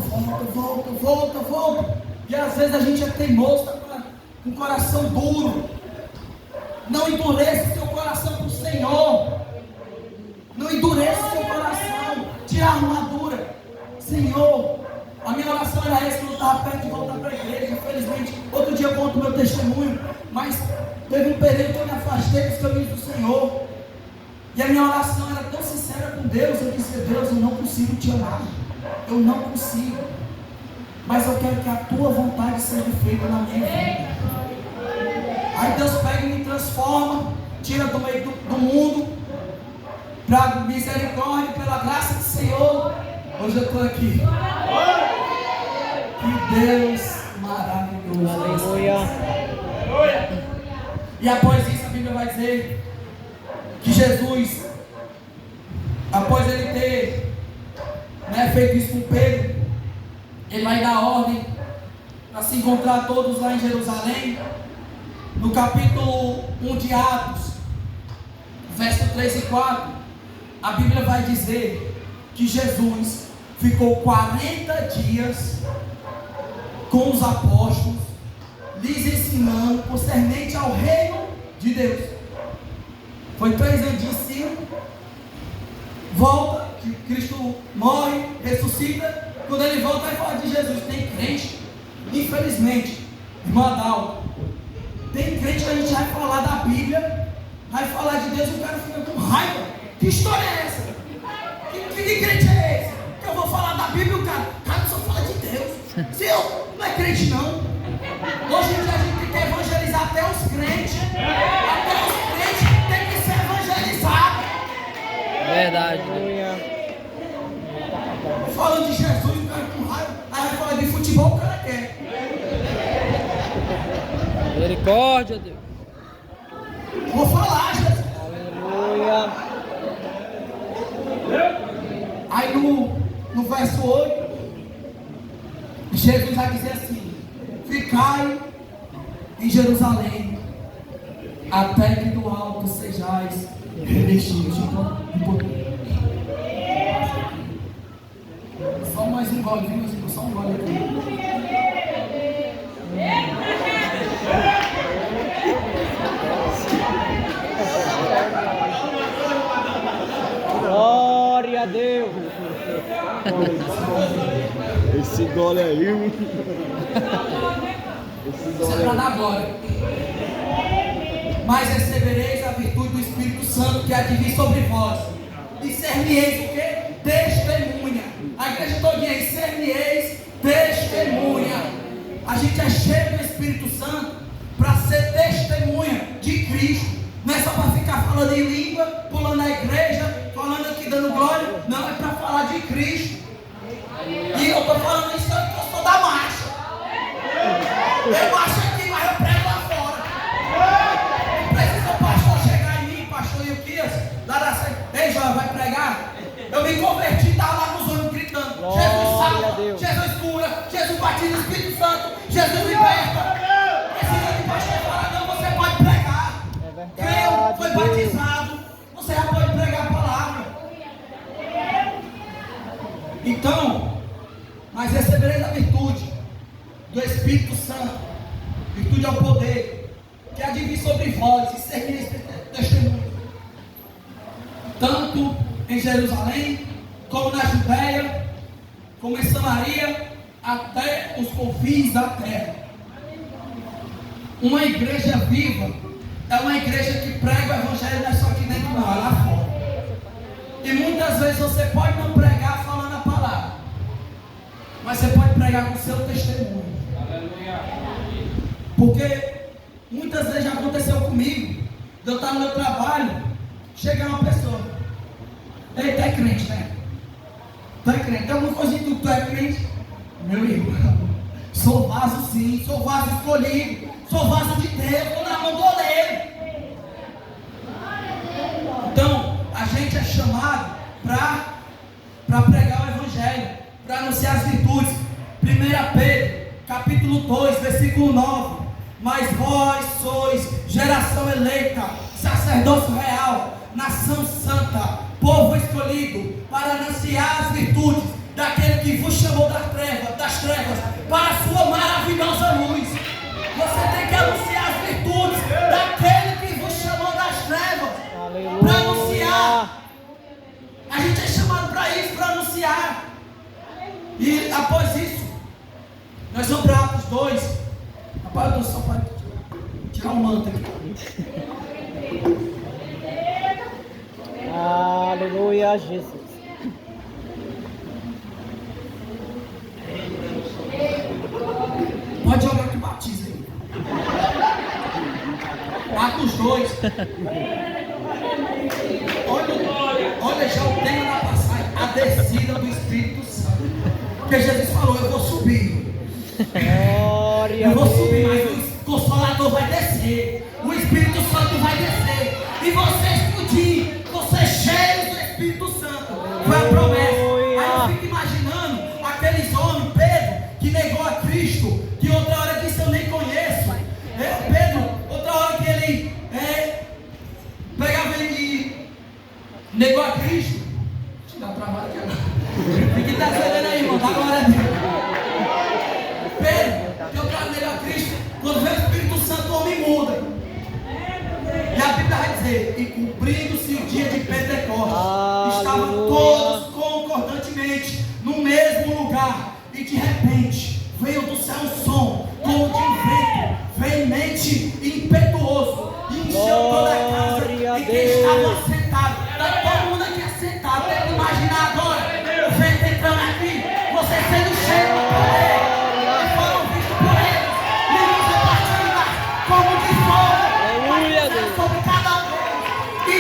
volta. E às vezes a gente é teimoso, está com o coração duro. Não endureça o seu coração para o Senhor. Não endureça o seu coração. Tira a armadura. Senhor, a minha oração era essa, que eu estava perto de voltar para a igreja. Infelizmente, outro dia eu conto o meu testemunho, mas teve um período que eu me afastei dos caminhos do Senhor. E a minha oração era tão sincera com Deus. Eu disse: Deus, eu não consigo te amar. Eu não consigo. Mas eu quero que a tua vontade seja feita na minha vida. Aí Deus pega e me transforma, tira do meio do mundo, para misericórdia, pela graça do Senhor. Hoje eu estou aqui. Que Deus maravilhoso. Aleluia. E após isso a Bíblia vai dizer que Jesus, após ele ter feito isso com Pedro, ele vai dar ordem para se encontrar todos lá em Jerusalém. No capítulo 1 de Atos, verso 3 e 4, a Bíblia vai dizer que Jesus ficou 40 dias com os apóstolos, lhes ensinando concernente ao reino de Deus. Foi 3 anos de ensino, volta, que Cristo morre, ressuscita. Quando ele volta, vai falar de Jesus. Tem crente, infelizmente, irmã Adalva, tem crente que a gente vai falar da Bíblia, vai falar de Deus e o cara fica com raiva. Que história é essa? Que crente é esse? Que eu vou falar da Bíblia e o cara só fala de Deus. Se eu não é crente não. Hoje em dia a gente tem que evangelizar até os crentes. Até os crentes tem que ser evangelizados. Verdade. Falando de Jesus, o cara com raiva. Aí vai falar de futebol, o cara quer. Misericórdia, Deus. Vou falar, Jesus. Aleluia. Aí no verso 8, Jesus vai dizer assim: ficai em Jerusalém, até que do alto sejais revestidos de poder. Só mais um gole, viu, meus irmãos? Só um gole aqui. Glória a Deus. Esse gole aí. Isso é para dar glória. Mas recebereis a virtude do Espírito Santo que há de vir sobre vós. E ser-me-eis o quê? Testemunha. A igreja todinha aí, ser-me-eis testemunha. A gente é cheio do Espírito Santo para ser testemunha de Cristo. Não é só para ficar falando em língua, pulando na igreja, falando aqui, dando glória. Não, é para falar de Cristo. E eu estou falando isso porque eu sou da marcha. Eu marcho aqui, mas eu prego lá fora. Precisa o pastor chegar em mim, pastor Ilquias, lá da sede. Ei, João, vai pregar? Eu me converti, estava lá nos ônibus gritando: Glória Jesus a salva, Deus. Jesus cura, Jesus batiza o Espírito Santo, Jesus liberta. Precisa de pastor falar: não, você pode pregar. É Creu, foi verdade, Deus. batizado, você já pode pregar a palavra. Então, mas recebereis a virtude do Espírito Santo. Virtude é o poder que há de vir sobre vós e servireis testemunho, tanto em Jerusalém, como na Judéia, como em Samaria, até os confins da terra. Uma igreja viva é uma igreja que prega o evangelho não é só aqui dentro, não, é lá fora. E muitas vezes você pode não pregar falando a palavra, mas você pode pregar com o seu testemunho. Porque muitas vezes já aconteceu comigo, de eu estar no meu trabalho, chega uma pessoa: ei, tu é crente, né? Tu é crente? Tem alguma coisa que tu é crente? Meu irmão, sou vaso sim, sou vaso escolhido, sou vaso de Deus, estou na mão do oleiro. Então, a gente é chamado para pregar o evangelho, para anunciar as virtudes. 1 Pedro, capítulo 2, versículo 9. Mas vós sois geração eleita, sacerdócio real, nação santa, povo escolhido, para anunciar as virtudes daquele que vos chamou das trevas, para a sua maravilhosa luz. Você tem que anunciar as virtudes daquele que vos chamou das trevas, para anunciar. A gente é chamado para isso, para anunciar. E após isso, nós vamos para Atos 2. Rapaz, eu tô só para tirar o manto aqui. Aleluia, Jesus. Pode jogar que batiza aí. Atos 2. Olha já o tema da passagem: a descida do Espírito Santo. Porque Jesus falou: eu vou subir. Glória a Eu vou Deus. subir, mas o Consolador vai descer. O Espírito Santo vai descer. E você explodir, você cheio do Espírito Santo. Foi a promessa. Aí eu fico imaginando aqueles homens, Pedro, que negou a Cristo, que outra hora disse: eu nem conheço. Pedro, outra hora que ele pegava e negou a Cristo. Deixa eu dar uma travada aqui agora. Fique descendo aí, irmão. Dá glória a Deus. Pedro, que outra hora negou a Cristo, quando vê o Espírito Santo, o homem muda. E a Bíblia vai dizer: e cumprindo-se o dia de Pentecostes, estavam todos concordantemente no mesmo lugar, e de repente veio do céu um som, como de um vento veemente e impetuoso, e encheu toda a casa em que estavam assentados. Está todo mundo aqui assentado. Tem que imaginar agora o vento entrando aqui, você sendo cheio do poder, e foram vistos por eles, línguas repartidas como de fogo, Aleluia, Deus. sobre cada um, e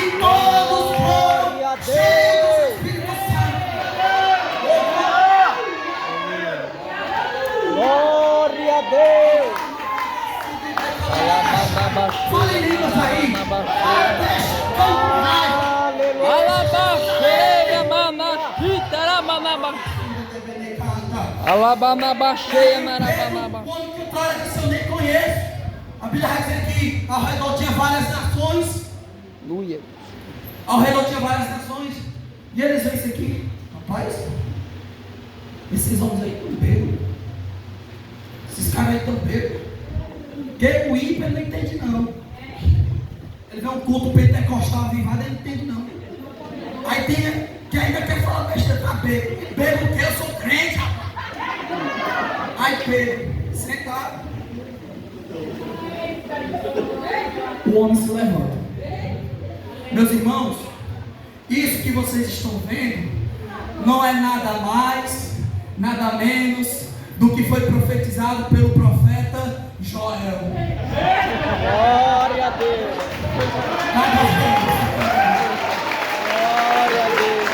Fala em línguas aí. Deixa com Alabaxeia, manachita, manaba. Alabanabaxeia, marabanaba. Quando que o cara disse eu nem conheço. A Bíblia vai dizer que ao redor tinha várias nações. Aleluia. Ao redor tinha várias nações. E eles veem isso aqui. Rapaz, esses homens aí estão bêbados. Esses caras aí estão bêbados. Porque o ímpio ele não entende não. Ele vê um culto pentecostal avivado, ele não entende não. Aí tem que ainda quer falar besteira, tá bêbado. Bêbado o quê? Eu sou crente, rapaz. Aí Pedro, sentado. O homem se levanta. Meus irmãos, isso que vocês estão vendo não é nada mais, nada menos do que foi profetizado pelo profeta Joel. Glória a Deus. Glória a Deus.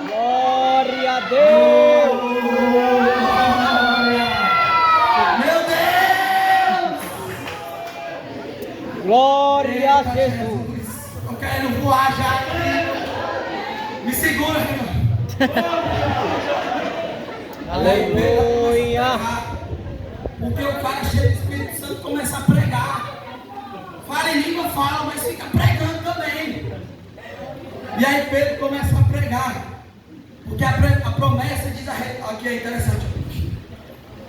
Glória a Deus. Meu Deus! Glória a Jesus. Eu quero voar já aqui. Me segura, irmão. Aleluia. Porque o cara cheio do Espírito Santo começa a pregar. Fala em língua, fala, mas fica pregando também. E aí Pedro começa a pregar. Porque a promessa diz aqui é interessante.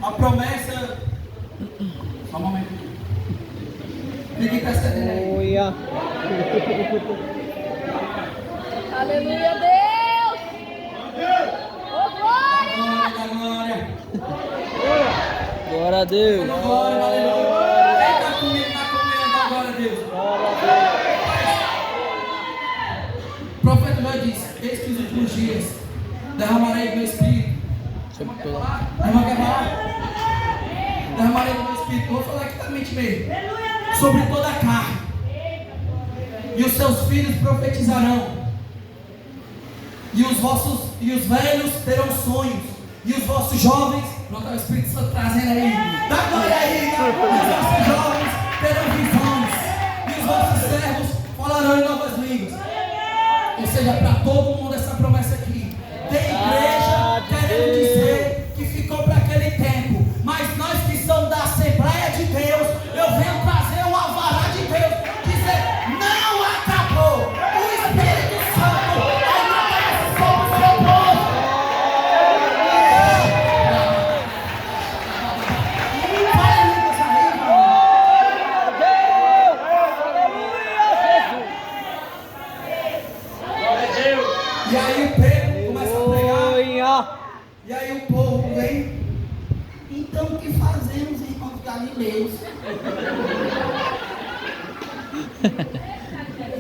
A promessa. Só um momento. Fique percebendo aí. Aleluia. Aleluia, Deus! Oh, glória! Glória. Glória a Deus. Glória, aleluia. Quem está comigo na comunhão agora, Deus? O profeta já disse: eis que os últimos dias derramarei do meu espírito. A irmã quer falar? Derramarei do meu espírito. Vou falar aqui da mente mesmo. Sobre toda a carne. E os seus filhos profetizarão. E os velhos terão sonhos. E os vossos jovens, pronto, é o Espírito Santo trazendo aí. Dá glória aí, né? E os vossos jovens terão visões. E os vossos servos falarão em novas línguas. Ou seja, para todo mundo essa promessa aqui. Tem igreja querendo dizer que ficou para aquele tempo. Mas nós que somos da Assembleia de Deus, eu venho trazer um alvará de Deus. Dizer, não acabou. O Espírito Santo ainda somos seu povo. Fala em línguas aí, irmão. E aí o Pedro começa a pregar. Aleluia. E aí o povo vem. Então o que fazemos, irmãos galileus?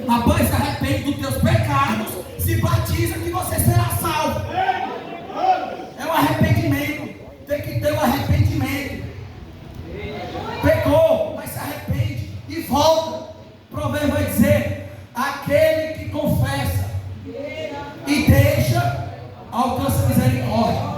Rapaz, se arrepende dos teus pecados, se batiza que você será salvo. É um arrependimento. Tem que ter um arrependimento. Pecou, mas se arrepende e volta. O provérbio vai dizer: aquele que confessa e deixa, alcança misericórdia.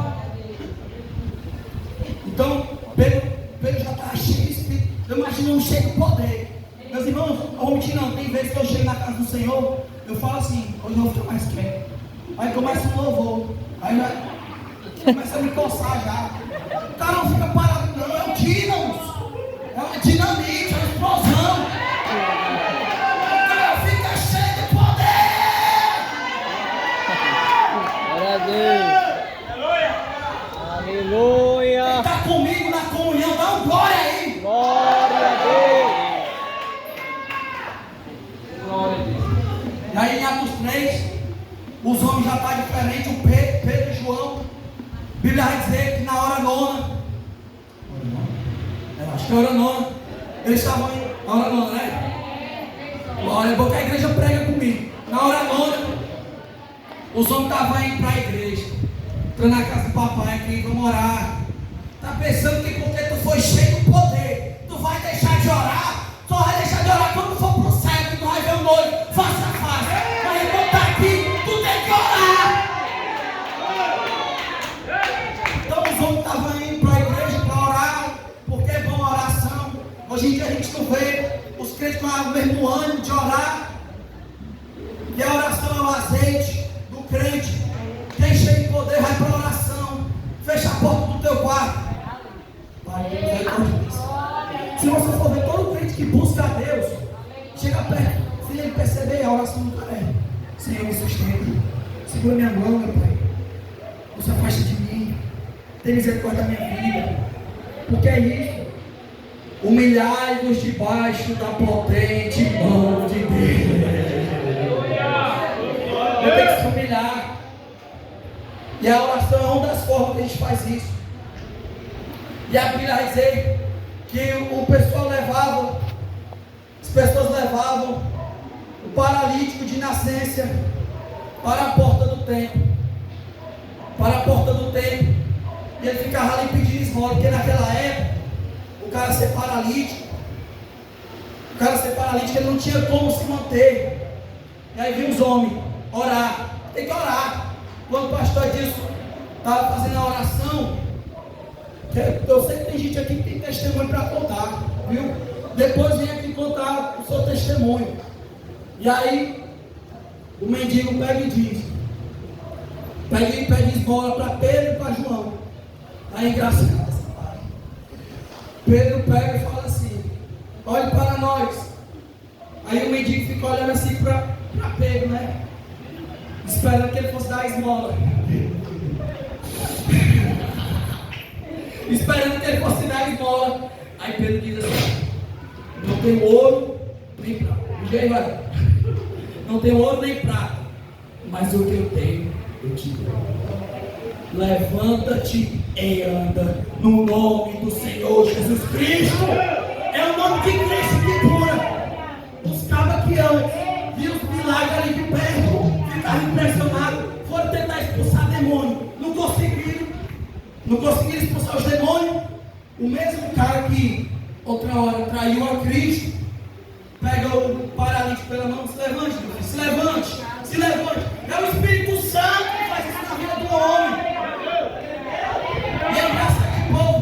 Então, Pedro já está cheio de Espírito. Eu imagino um cheio de poder. Meus irmãos, não vou mentir não. Tem vezes que eu chego na casa do Senhor, eu falo assim: hoje eu vou ficar mais quieto. Aí começa um louvor. Aí começa a me coçar já. O cara não fica parado, não. É um dínamo. É uma dinamite, é uma explosão. O cara fica cheio de poder. Glória a Deus. Aleluia. Está comigo na comunhão, dá um glória aí. Glória a Deus. Glória a Deus. E aí em Atos 3, os homens já estão diferentes, o Pedro e João. A Bíblia vai dizer que na hora nona, acho que é a hora nona, eles estavam na hora nona, né? Glória, porque a igreja prega comigo. Na hora nona, os homens estavam indo para a igreja, entrando na casa do papai aqui, vamos orar. Está pensando que porque tu foi cheio do poder, tu vai deixar de orar? Tu vai deixar de orar quando for pro céu, que tu vai ver o noivo face a face. Mas enquanto tá aqui, tu tem que orar. Então os homens estavam indo para a Hoje em dia a gente não vê os crentes com o mesmo ânimo de orar. E a oração é o azeite do crente. Quem cheio de poder vai para a oração. Fecha a porta do teu quarto. Pai, se você for ver todo crente que busca a Deus, chega perto, se ele perceber a oração do cara, Senhor, me sustenta, segura minha mão, meu Pai, não se afasta de mim, tem misericórdia da minha vida, porque é isso, humilhai-vos debaixo da potente mão de Deus. Eu tenho que se humilhar, e a oração é uma das formas que a gente faz isso. E a Bíblia vai dizer que o pessoal levava, as pessoas levavam o paralítico de nascença para a porta do templo. Para a porta do templo. E ele ficava ali pedindo esmola, porque naquela época, o cara ser paralítico, ele não tinha como se manter. E aí vinha os homens orar. Tem que orar. Quando o pastor Edilson estava fazendo a oração, eu sei que tem gente aqui que tem testemunho para contar, viu? Depois vem aqui contar o seu testemunho. E aí, o mendigo pega e diz: pede esmola para Pedro e para João. Aí, graças a Deus, Pedro pega e fala assim: olhe para nós. Aí o mendigo fica olhando assim para Pedro, né? Esperando que ele fosse dar a esmola. Esperando que ele fosse dar a esmola. Aí Pedro diz assim: não tem ouro nem prata. Não tem ouro nem prata, mas o que eu tenho eu te dou. Levanta-te e anda no nome do Senhor Jesus Cristo. É o nome de Cristo que cura. Os cabas que antes viram os milagres ali de perto, ficaram impressionados, foram tentar expulsar demônio, não conseguiram expulsar os demônios. O mesmo cara que outra hora traiu a Cristo, pega o paralítico pela mão, se levante, se levante. É o Espírito Santo que faz isso na vida do homem. E é engraçado que o povo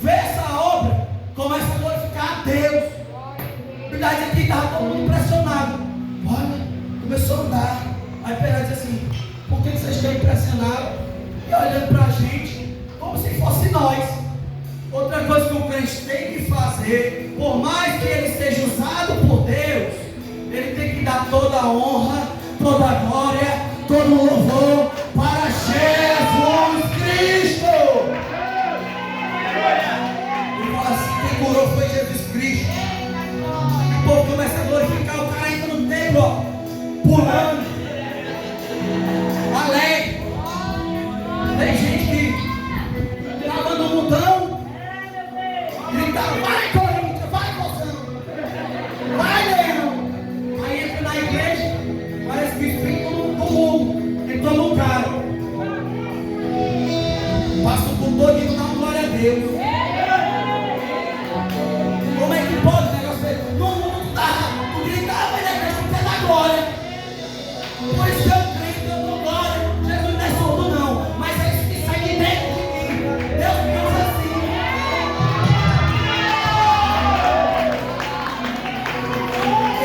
vê essa obra, começa a glorificar a Deus. A verdade é que estava todo mundo impressionado. Olha, começou a andar. Aí Pedro diz assim: por que vocês estão impressionados e olhando para a gente como se fosse nós? Outra coisa que o crente tem que fazer, por mais que ele seja usado por Deus, ele tem que dar toda a honra, toda a glória, todo o louvor para Jesus Cristo. Ele fala assim: quem curou foi Jesus Cristo. E o povo começa a glorificar, o cara entra no templo, ó, pulando, alegre. Tem gente que estava no mundão, gritava: vai Corinthians, vai Coção, vai Leão. Aí entra na igreja, parece que entrou no cara, passa o culto todo e dá glória a Deus. Como é que pode o negócio desse? Não dá, tu gritava na igreja, não quer dar glória. Por isso que eu grito, eu dou glória. Jesus não é surdo não, mas é isso que sai de dentro de mim. Deus me usa assim.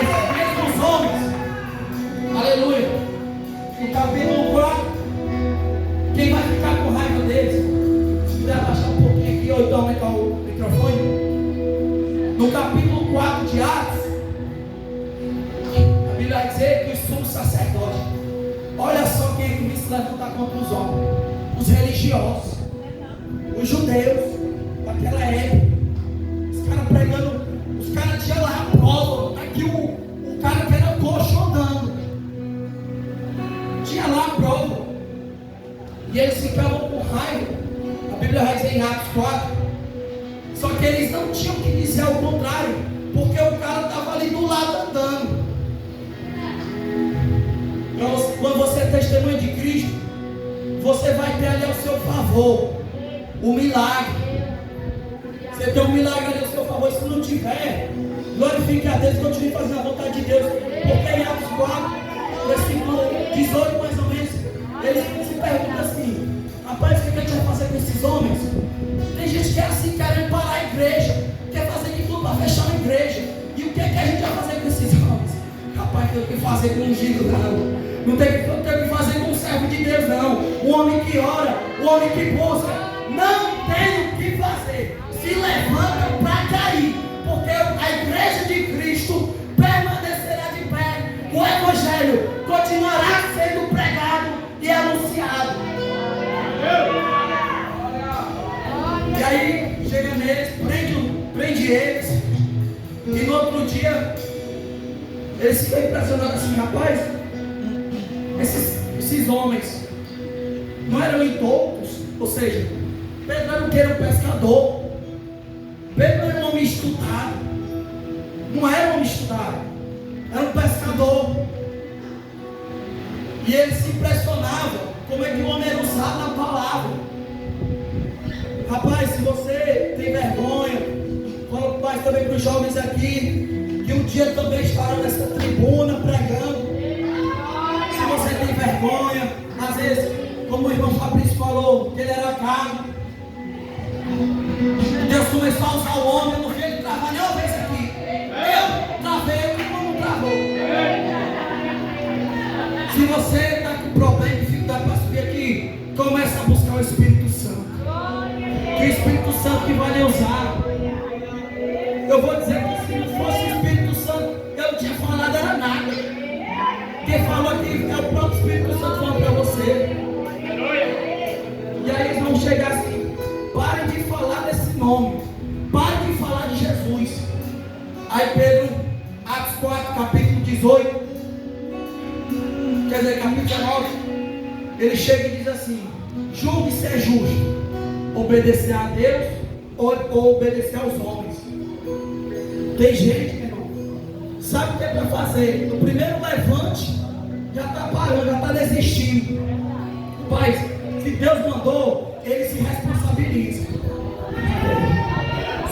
Esses mesmos homens, aleluia, no capítulo 4, quem vai ficar com raiva deles? Se puder abaixar um pouquinho aqui, ou então aumentar o microfone. No capítulo 4 de Atos, a Bíblia vai dizer que os sumos sacerdotes, olha só quem é que se levantar contra os homens: os religiosos, os judeus daquela época. Os caras pregando, os caras tinham lá a prova, aqui o cara que era coxo andando, tinha lá a prova, e eles ficavam com raiva. A Bíblia vai dizer em Atos 4, só que eles não tinham que dizer ao contrário, porque o cara estava ali do lado andando. Então, quando você é testemunha de Cristo, você vai ter ali ao seu favor o milagre. Você tem um milagre ali ao seu favor. Se não tiver, glorifique a Deus e continue fazendo a vontade de Deus. Porque em Atos 4, versículo 18 mais ou menos, eles se perguntam assim: rapaz, o que a gente vai fazer com esses homens? Tem gente que é assim, querendo parar a igreja, quer fazer de tudo para para fechar uma igreja. E o que é que a gente vai fazer com esses homens? Rapaz, tem o que fazer com um ungido, não. Não tem o que fazer com um servo de Deus, não. O homem que ora, o homem que busca. Não tem o que fazer. Se levanta para cair. Porque a igreja de Cristo permanecerá de pé. O evangelho continuará sendo pregado e anunciado. E aí chega neles, prende eles. E no outro dia eles ficam impressionados assim, rapaz, esses homens não eram intoucos, ou seja, Pedro era um pescador. Pedro era um homem estudado. Não era um homem estudado, era um pescador. E ele se impressionava como é que o homem era usado na palavra. Rapaz, se você tem vergonha, fala mais também para os jovens aqui, que um dia também estarão nessa tribuna pregando. Se você tem vergonha, às vezes, como o irmão Fabrício falou, que ele era carne, Deus começou a usar o homem, no jeito de travar nenhuma vez aqui. Eu travei, o irmão não travou. Se você está com problema, dificuldade para subir aqui, começa a buscar o Espírito Santo. Que o Espírito Santo que vai lhe usar. Eu vou dizer que se não fosse o Espírito Santo, eu não tinha falado era nada. Quem falou aqui é o próprio Espírito Santo falando para você. E aí eles vão chegar assim, parem de falar desse nome, parem de falar de Jesus. Aí Pedro, Atos 4, capítulo 18, quer dizer, capítulo 19, ele chega e diz assim: julgue se é justo obedecer a Deus ou obedecer aos homens. Tem gente, meu irmão, sabe o que é para fazer? No primeiro levante, já está parando, já está desistindo. Pai, se Deus mandou, ele se responsabiliza.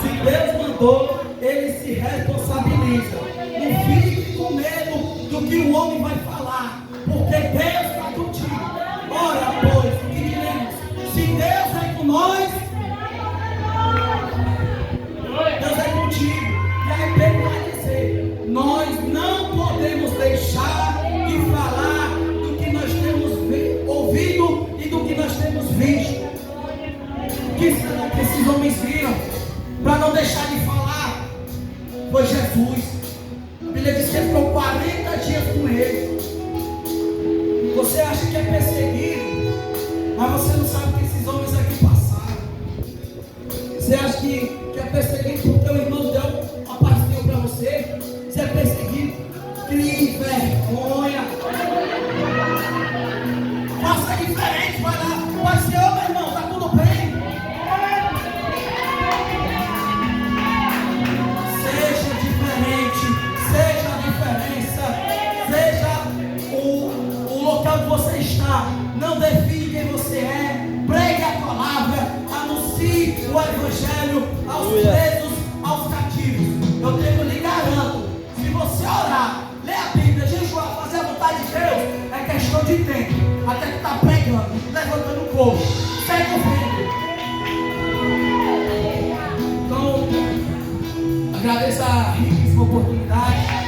Se Deus mandou, ele se responsabiliza. Não fique com medo do que o homem vai falar, porque Deus está contigo. Ora, pois, o que diremos? Se Deus é com nós, Deus é contigo. E aí Pedro vai dizer: nós não podemos deixar de falar do que nós temos ouvido e do que nós temos visto. O que será que esses homens viram para não deixar de falar? Foi Jesus. A Bíblia diz que ele ficou 40 dias com ele. Você acha que é perseguido, mas você não sabe o que esses homens aqui passaram. Você acha que é perseguido porque o irmão deu uma pastilha para você? Você é perseguido? Crie vergonha. Faça diferente, vai lá. Vai ser, ô meu irmão, tá tudo bem? Seja diferente, seja a diferença, seja o local que você está. Não define quem você é. Pregue a palavra, anuncie o evangelho aos presos, aos cativos. Eu lhe garanto, se você orar, ler a Bíblia, jejuar, fazer a vontade de Deus, é questão de tempo, até que está pregando, levantando o povo, segue o vento. Então, agradeço a riquíssima oportunidade.